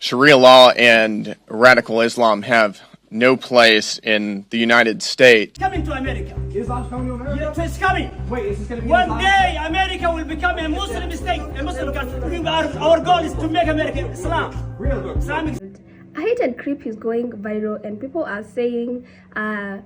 Sharia law and radical Islam have no place in the United States. Coming to America. Islam's coming to America? Yeah, it's coming. Wait, is this going to be One day America will become a Muslim state, a Muslim country. Our goal is to make America Islam. Islamic. A hated clip is going viral and people are saying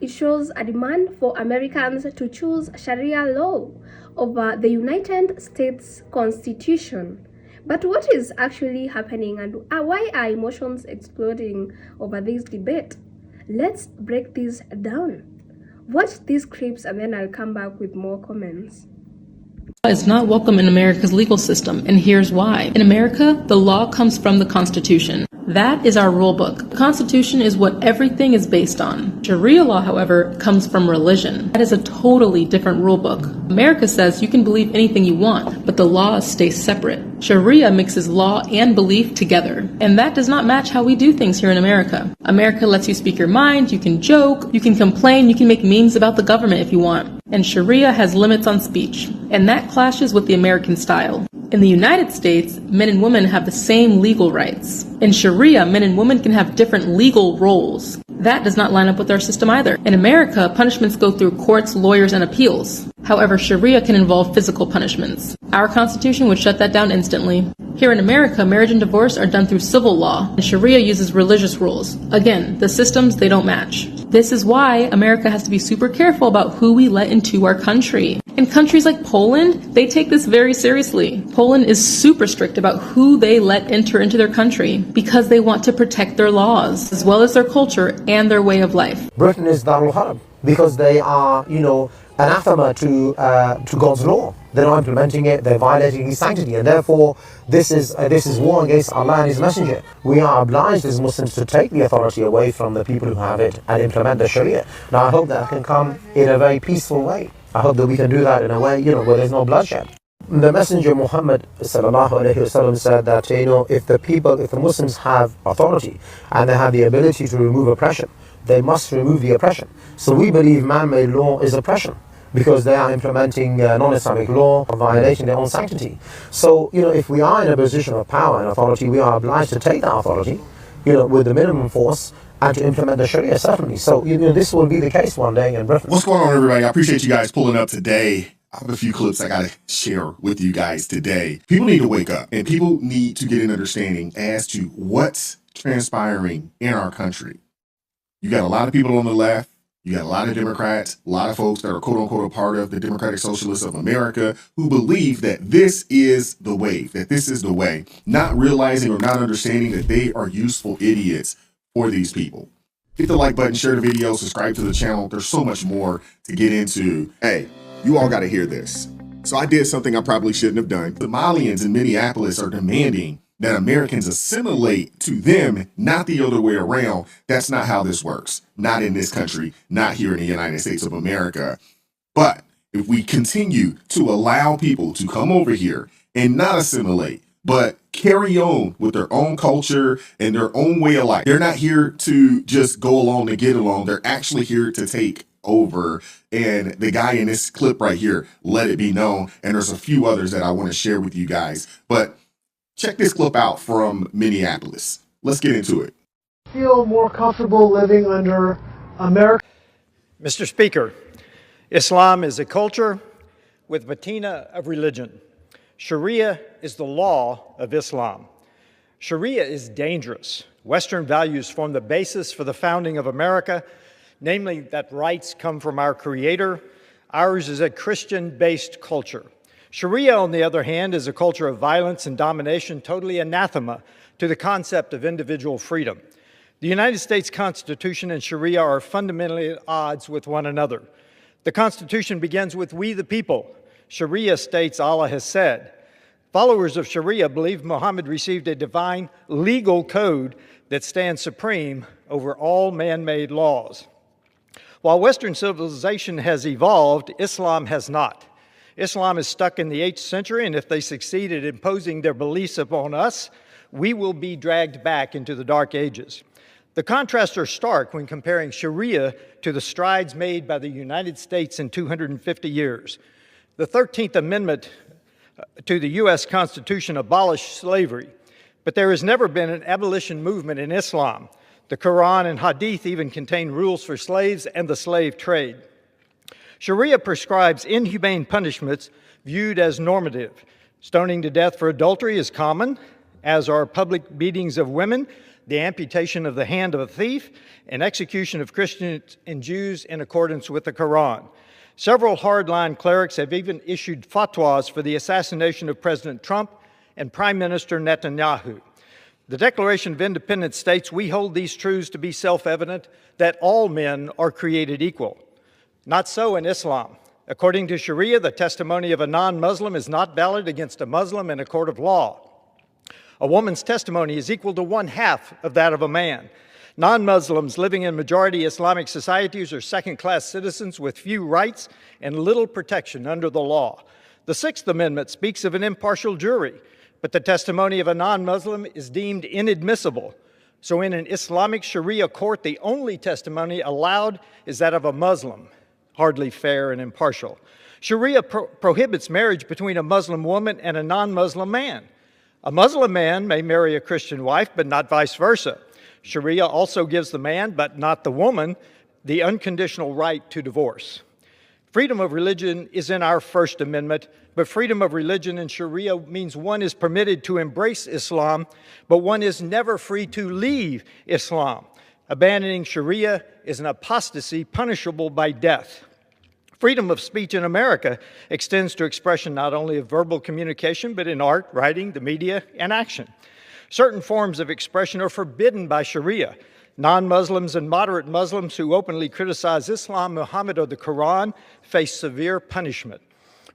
it shows a demand for Americans to choose Sharia law over the United States Constitution. But what is actually happening and why are emotions exploding over this debate? Let's break this down. Watch these clips and then I'll come back with more comments. Is not welcome in America's legal system, and here's why. In America, the law comes from the Constitution. That is our rule book. The Constitution is what everything is based on. Sharia law, however, comes from religion. That is a totally different rule book. America says you can believe anything you want, but the laws stay separate. Sharia mixes law and belief together, and that does not match how we do things here in America. America lets you speak your mind, you can joke, you can complain, you can make memes about the government if you want. And Sharia has limits on speech, and that clashes with the American style. In the United States, men and women have the same legal rights. In Sharia, men and women can have different legal roles. That does not line up with our system either. In America, punishments go through courts, lawyers, and appeals. However, Sharia can involve physical punishments. Our Constitution would shut that down instantly. Here in America, marriage and divorce are done through civil law, and Sharia uses religious rules. Again, the systems, they don't match. This is why America has to be super careful about who we let into our country. In countries like Poland, they take this very seriously. Poland is super strict about who they let enter into their country because they want to protect their laws, as well as their culture and their way of life. Britain is Darul Harb because they are, anathema to God's law. They're not implementing it, they're violating His sanctity, and therefore this is war against Allah and His Messenger. We are obliged as Muslims to take the authority away from the people who have it and implement the Sharia. Now I hope that can come in a very peaceful way. I hope that we can do that in a way, where there's no bloodshed. The Messenger Muhammad ﷺ said that, if the Muslims have authority and they have the ability to remove oppression, they must remove the oppression. So we believe man-made law is oppression, because they are implementing non-Islamic law, violating their own sanctity. So, if we are in a position of power and authority, we are obliged to take that authority, with the minimum force, and to implement the Sharia, certainly. So, this will be the case one day in Britain. What's going on, everybody? I appreciate you guys pulling up today. I have a few clips I got to share with you guys today. People need to wake up, and people need to get an understanding as to what's transpiring in our country. You got a lot of people on the left. You got a lot of Democrats, a lot of folks that are quote unquote a part of the Democratic Socialists of America who believe that this is the wave, that this is the way, not realizing or not understanding that they are useful idiots for these people. Hit the like button, share the video, subscribe to the channel. There's so much more to get into. Hey, you all got to hear this. So I did something I probably shouldn't have done. Somalians in Minneapolis are demanding that Americans assimilate to them, not the other way around. That's not how this works. Not in this country, not here in the United States of America. But if we continue to allow people to come over here and not assimilate, but carry on with their own culture and their own way of life, they're not here to just go along to get along. They're actually here to take over. And the guy in this clip right here, let it be known. And there's a few others that I want to share with you guys. But check this clip out from Minneapolis. Let's get into it. Feel more comfortable living under America? Mr. Speaker, Islam is a culture with patina of religion. Sharia is the law of Islam. Sharia is dangerous. Western values form the basis for the founding of America, namely that rights come from our Creator. Ours is a Christian-based culture. Sharia, on the other hand, is a culture of violence and domination, totally anathema to the concept of individual freedom. The United States Constitution and Sharia are fundamentally at odds with one another. The Constitution begins with "we the people." Sharia states Allah has said. Followers of Sharia believe Muhammad received a divine legal code that stands supreme over all man-made laws. While Western civilization has evolved, Islam has not. Islam is stuck in the 8th century, and if they succeed at imposing their beliefs upon us, we will be dragged back into the Dark Ages. The contrasts are stark when comparing Sharia to the strides made by the United States in 250 years. The 13th Amendment to the U.S. Constitution abolished slavery. But there has never been an abolition movement in Islam. The Quran and Hadith even contain rules for slaves and the slave trade. Sharia prescribes inhumane punishments viewed as normative. Stoning to death for adultery is common, as are public beatings of women, the amputation of the hand of a thief, and execution of Christians and Jews in accordance with the Quran. Several hardline clerics have even issued fatwas for the assassination of President Trump and Prime Minister Netanyahu. The Declaration of Independence states, "We hold these truths to be self-evident, that all men are created equal." Not so in Islam. According to Sharia, the testimony of a non-Muslim is not valid against a Muslim in a court of law. A woman's testimony is equal to 1/2 of that of a man. Non-Muslims living in majority Islamic societies are second-class citizens with few rights and little protection under the law. The Sixth Amendment speaks of an impartial jury, but the testimony of a non-Muslim is deemed inadmissible. So in an Islamic Sharia court, the only testimony allowed is that of a Muslim, hardly fair and impartial. Sharia prohibits marriage between a Muslim woman and a non-Muslim man. A Muslim man may marry a Christian wife, but not vice versa. Sharia also gives the man, but not the woman, the unconditional right to divorce. Freedom of religion is in our First Amendment, but freedom of religion in Sharia means one is permitted to embrace Islam, but one is never free to leave Islam. Abandoning Sharia is an apostasy punishable by death. Freedom of speech in America extends to expression not only of verbal communication, but in art, writing, the media, and action. Certain forms of expression are forbidden by Sharia. Non-Muslims and moderate Muslims who openly criticize Islam, Muhammad, or the Quran face severe punishment.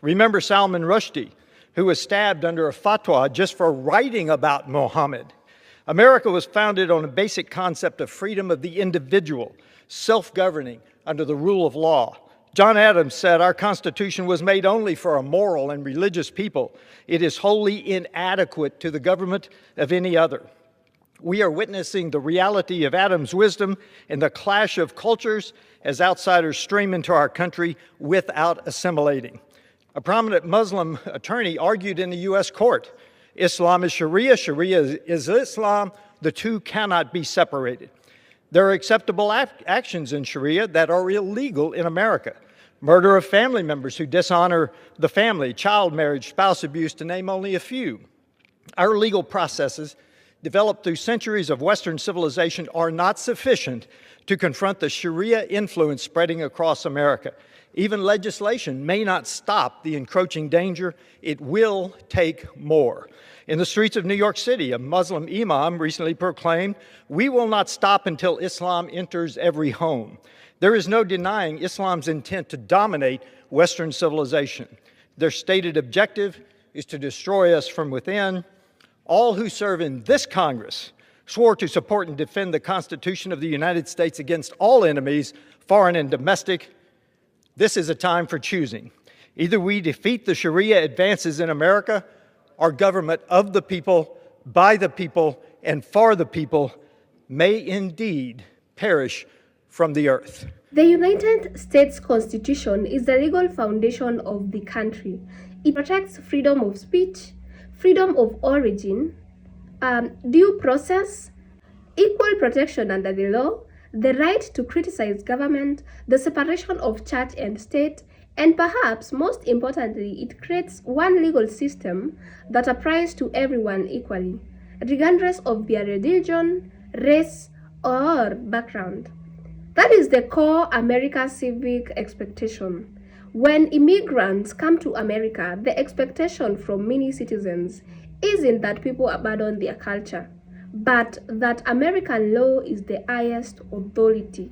Remember Salman Rushdie, who was stabbed under a fatwa just for writing about Muhammad. America was founded on a basic concept of freedom of the individual, self-governing under the rule of law. John Adams said, "Our Constitution was made only for a moral and religious people. It is wholly inadequate to the government of any other." We are witnessing the reality of Adams' wisdom in the clash of cultures as outsiders stream into our country without assimilating. A prominent Muslim attorney argued in the U.S. court, "Islam is Sharia, Sharia is Islam. The two cannot be separated." There are acceptable actions in Sharia that are illegal in America. Murder of family members who dishonor the family, child marriage, spouse abuse, to name only a few. Our legal processes, developed through centuries of Western civilization, are not sufficient to confront the Sharia influence spreading across America. Even legislation may not stop the encroaching danger. It will take more. In the streets of New York City, a Muslim imam recently proclaimed, "We will not stop until Islam enters every home." There is no denying Islam's intent to dominate Western civilization. Their stated objective is to destroy us from within. All who serve in this Congress swore to support and defend the Constitution of the United States against all enemies, foreign and domestic. This is a time for choosing. Either we defeat the Sharia advances in America, our government of the people, by the people, and for the people may indeed perish from the earth. The United States Constitution is the legal foundation of the country. It protects freedom of speech, freedom of origin, due process, equal protection under the law, the right to criticize government, the separation of church and state, and perhaps most importantly, it creates one legal system that applies to everyone equally, regardless of their religion, race, or background. That is the core American civic expectation. When immigrants come to America, the expectation from many citizens isn't that people abandon their culture, but that American law is the highest authority.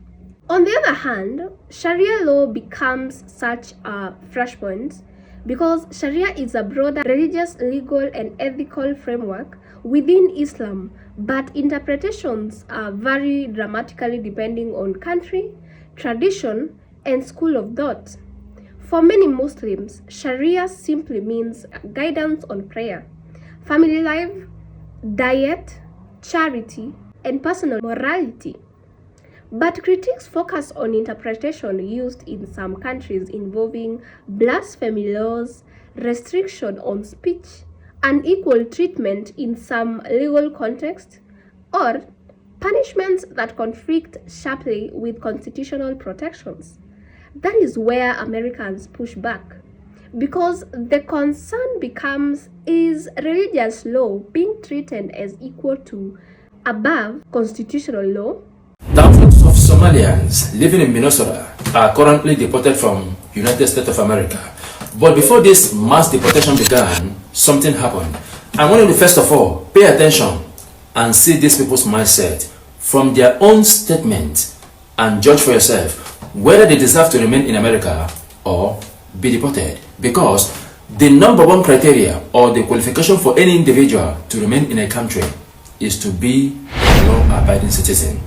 On the other hand, Sharia law becomes such a flashpoint because Sharia is a broader religious, legal, and ethical framework within Islam, but interpretations vary dramatically depending on country, tradition, and school of thought. For many Muslims, Sharia simply means guidance on prayer, family life, diet, charity, and personal morality. But critics focus on interpretation used in some countries involving blasphemy laws, restriction on speech, unequal treatment in some legal contexts, or punishments that conflict sharply with constitutional protections. That is where Americans push back, because the concern becomes, is religious law being treated as equal to above constitutional law? Thousands of Somalians living in Minnesota are currently deported from United States of America. But before this mass deportation began, something happened. I want you to first of all pay attention and see these people's mindset from their own statement and judge for yourself whether they deserve to remain in America or be deported. Because the number one criteria or the qualification for any individual to remain in a country is to be a law-abiding citizen.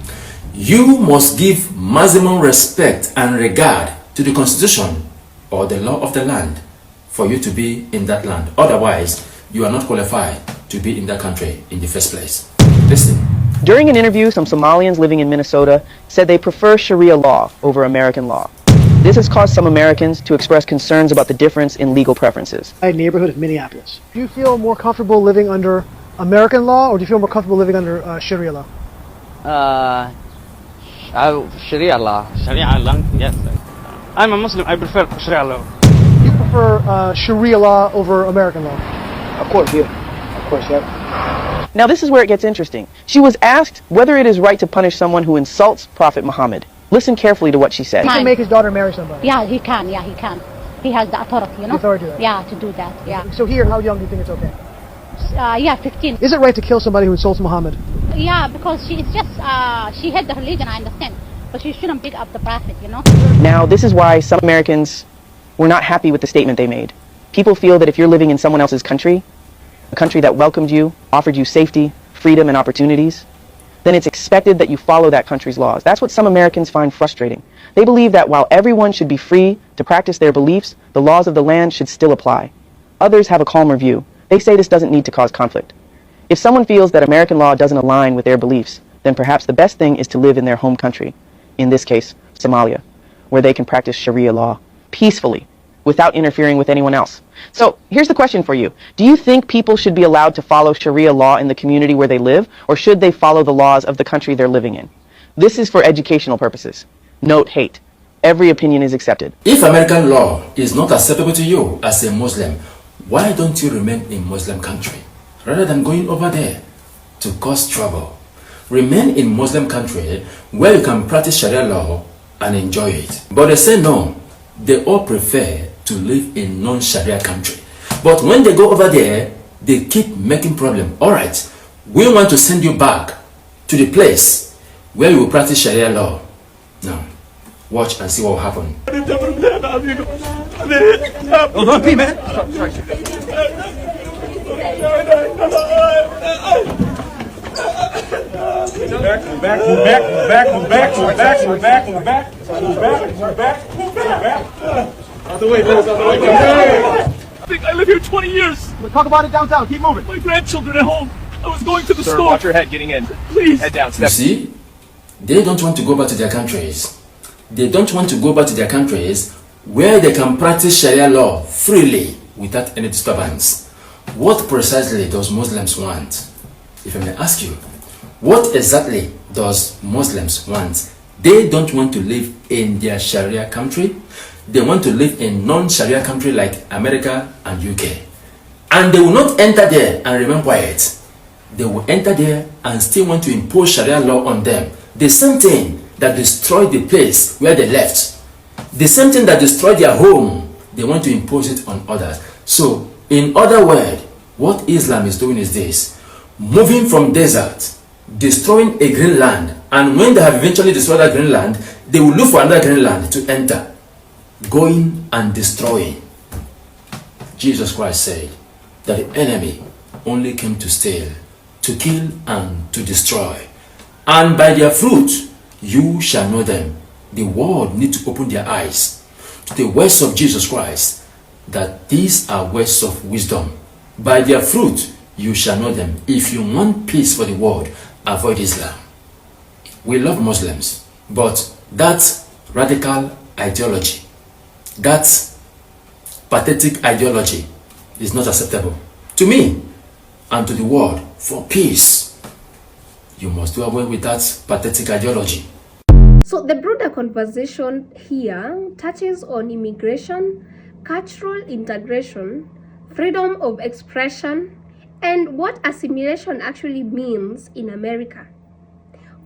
You must give maximum respect and regard to the Constitution or the law of the land for you to be in that land. Otherwise, you are not qualified to be in that country in the first place. Listen. During an interview, some Somalians living in Minnesota said they prefer Sharia law over American law. This has caused some Americans to express concerns about the difference in legal preferences. My neighborhood of Minneapolis. Do you feel more comfortable living under American law, or do you feel more comfortable living under Sharia law? Sharia law. Sharia law, yes. I'm a Muslim, I prefer Sharia law. You prefer Sharia law over American law? Of course, yeah. Of course, yeah. Now this is where it gets interesting. She was asked whether it is right to punish someone who insults Prophet Muhammad. Listen carefully to what she said. He can make his daughter marry somebody. Yeah, he can. Yeah, he can. He has the authority, you know? Authority, right? Yeah, to do that, yeah. So here, how young do you think it's okay? Yeah, 15. Is it right to kill somebody who insults Muhammad? Yeah, because she is just, she had the religion, I understand. But she shouldn't pick up the prophet, you know? Now, this is why some Americans were not happy with the statement they made. People feel that if you're living in someone else's country, a country that welcomed you, offered you safety, freedom, and opportunities, then it's expected that you follow that country's laws. That's what some Americans find frustrating. They believe that while everyone should be free to practice their beliefs, the laws of the land should still apply. Others have a calmer view. They say this doesn't need to cause conflict. If someone feels that American law doesn't align with their beliefs, then perhaps the best thing is to live in their home country, in this case, Somalia, where they can practice Sharia law peacefully, without interfering with anyone else. So here's the question for you. Do you think people should be allowed to follow Sharia law in the community where they live, or should they follow the laws of the country they're living in? This is for educational purposes. Note hate. Every opinion is accepted. If American law is not acceptable to you as a Muslim, why don't you remain in Muslim country rather than going over there to cause trouble? Remain in Muslim country where you can practice Sharia law and enjoy it. But they say no. They all prefer to live in non-Sharia country. But when they go over there, they keep making problem. All right, we want to send you back to the place where you will practice Sharia law. Now, watch and see what will happen. Oh, don't be, man. Out the way, boys, out the way. I think I live here 20 years. We'll talk about it downtown. Keep moving. My grandchildren at home. I was going to the Sir, store. watch your head getting in. Please. Head down. You Step. see, they don't want to go back to their countries. They don't want to go back to their countries where they can practice Sharia law freely without any disturbance. What precisely does Muslims want? If I may ask you, what exactly does Muslims want? They don't want to live in their Sharia country. They want to live in non-Sharia country like America and UK. And they will not enter there and remain quiet. They will enter there and still want to impose Sharia law on them. The same thing that destroyed the place where they left. The same thing that destroyed their home, they want to impose it on others. So, in other words, what Islam is doing is this. Moving from desert, destroying a green land, and when they have eventually destroyed that green land, they will look for another green land to enter. Going and destroying. Jesus Christ said that the enemy only came to steal, to kill, and to destroy. And by their fruit you shall know them. The world need to open their eyes to the words of Jesus Christ, that these are words of wisdom. By their fruit you shall know them. If you want peace for the world, avoid Islam. We love Muslims, but that radical ideology, that pathetic ideology is not acceptable to me and to the world for peace. You must do away with that pathetic ideology. So the broader conversation here touches on immigration, cultural integration, freedom of expression, and what assimilation actually means in America.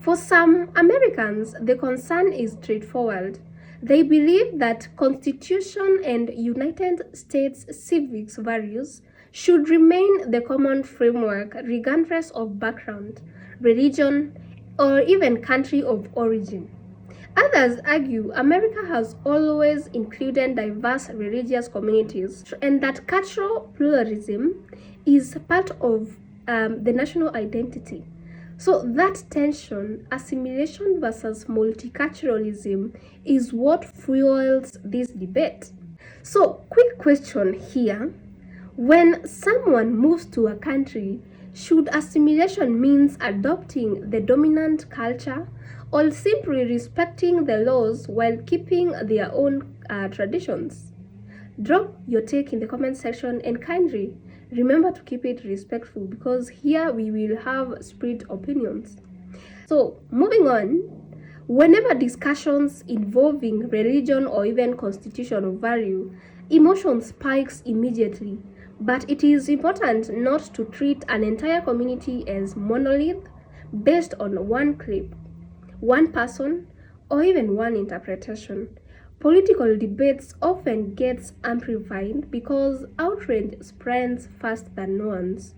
For some Americans, the concern is straightforward. They believe that Constitution and United States civics values should remain the common framework regardless of background, religion, or even country of origin. Others argue America has always included diverse religious communities and that cultural pluralism is part of the national identity. So that tension, assimilation versus multiculturalism, is what fuels this debate. So, quick question here. When someone moves to a country, should assimilation means adopting the dominant culture or simply respecting the laws while keeping their own traditions? Drop your take in the comment section and kindly remember to keep it respectful because here we will have split opinions. So, moving on, whenever discussions involving religion or even constitutional value, emotion spikes immediately. But it is important not to treat an entire community as monolith based on one clip, one person, or even one interpretation. Political debates often gets amplified because outrage spreads faster than nuance.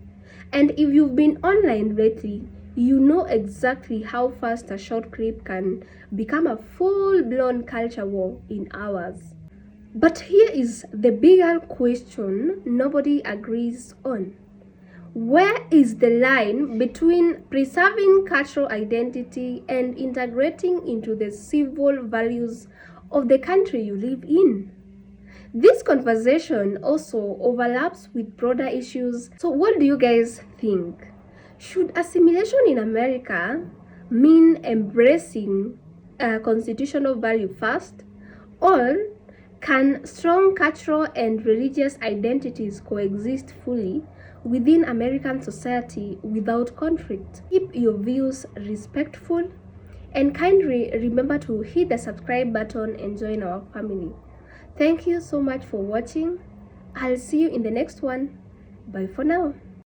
And if you've been online lately, you know exactly how fast a short clip can become a full-blown culture war in hours. But here is the bigger question nobody agrees on. Where is the line between preserving cultural identity and integrating into the civil values of the country you live in? This conversation also overlaps with broader issues. So what do you guys think? Should assimilation in America mean embracing a constitutional value first? Or can strong cultural and religious identities coexist fully within American society without conflict? Keep your views respectful and kindly remember to hit the subscribe button and join our family. Thank you so much for watching. I'll see you in the next one. Bye for now.